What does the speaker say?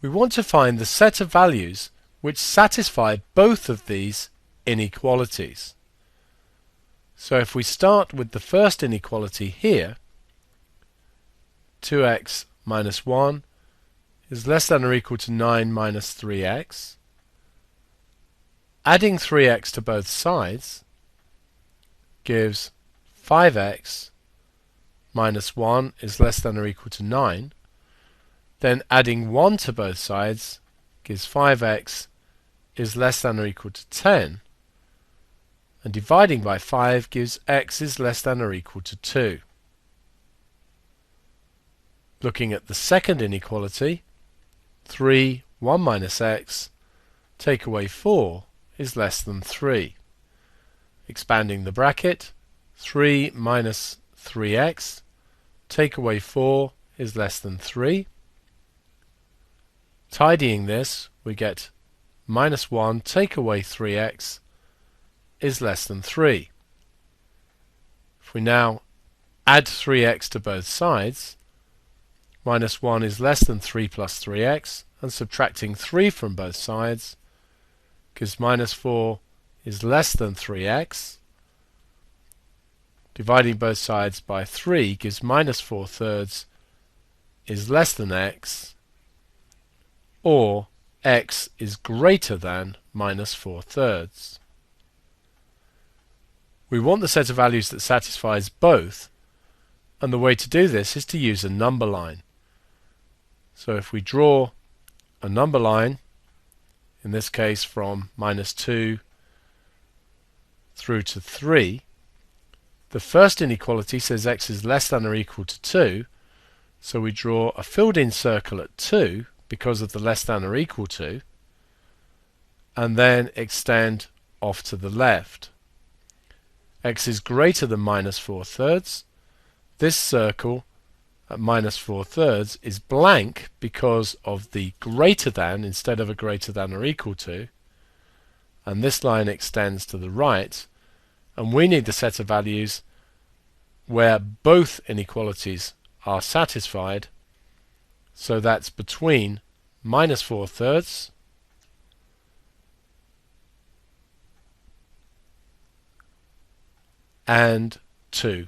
We want to find the set of values which satisfy both of these inequalities. So if we start with the first inequality here, 2x minus 1 is less than or equal to 9 minus 3x. Adding 3x to both sides gives 5x minus 1 is less than or equal to 9. Then adding 1 to both sides gives 5x is less than or equal to 10. And dividing by 5 gives x is less than or equal to 2. Looking at the second inequality, 3, 1 minus x, take away 4 is less than 3. Expanding the bracket, 3 minus 3x, take away 4 is less than 3. Tidying this, we get minus 1 take away 3x is less than 3. If we now add 3x to both sides, minus 1 is less than 3 plus 3x, and subtracting 3 from both sides gives minus 4 is less than 3x. Dividing both sides by 3 gives minus 4 thirds is less than x, or x is greater than minus 4 thirds. We want the set of values that satisfies both, and the way to do this is to use a number line. So if we draw a number line, in this case from minus 2 through to 3, the first inequality says x is less than or equal to 2, so we draw a filled-in circle at 2 because of the less than or equal to, and then extend off to the left. X is greater than minus 4 thirds. This circle at minus 4 thirds is blank because of the greater than instead of a greater than or equal to, and this line extends to the right, and we need the set of values where both inequalities are satisfied, so that's between minus 4 thirds and 2.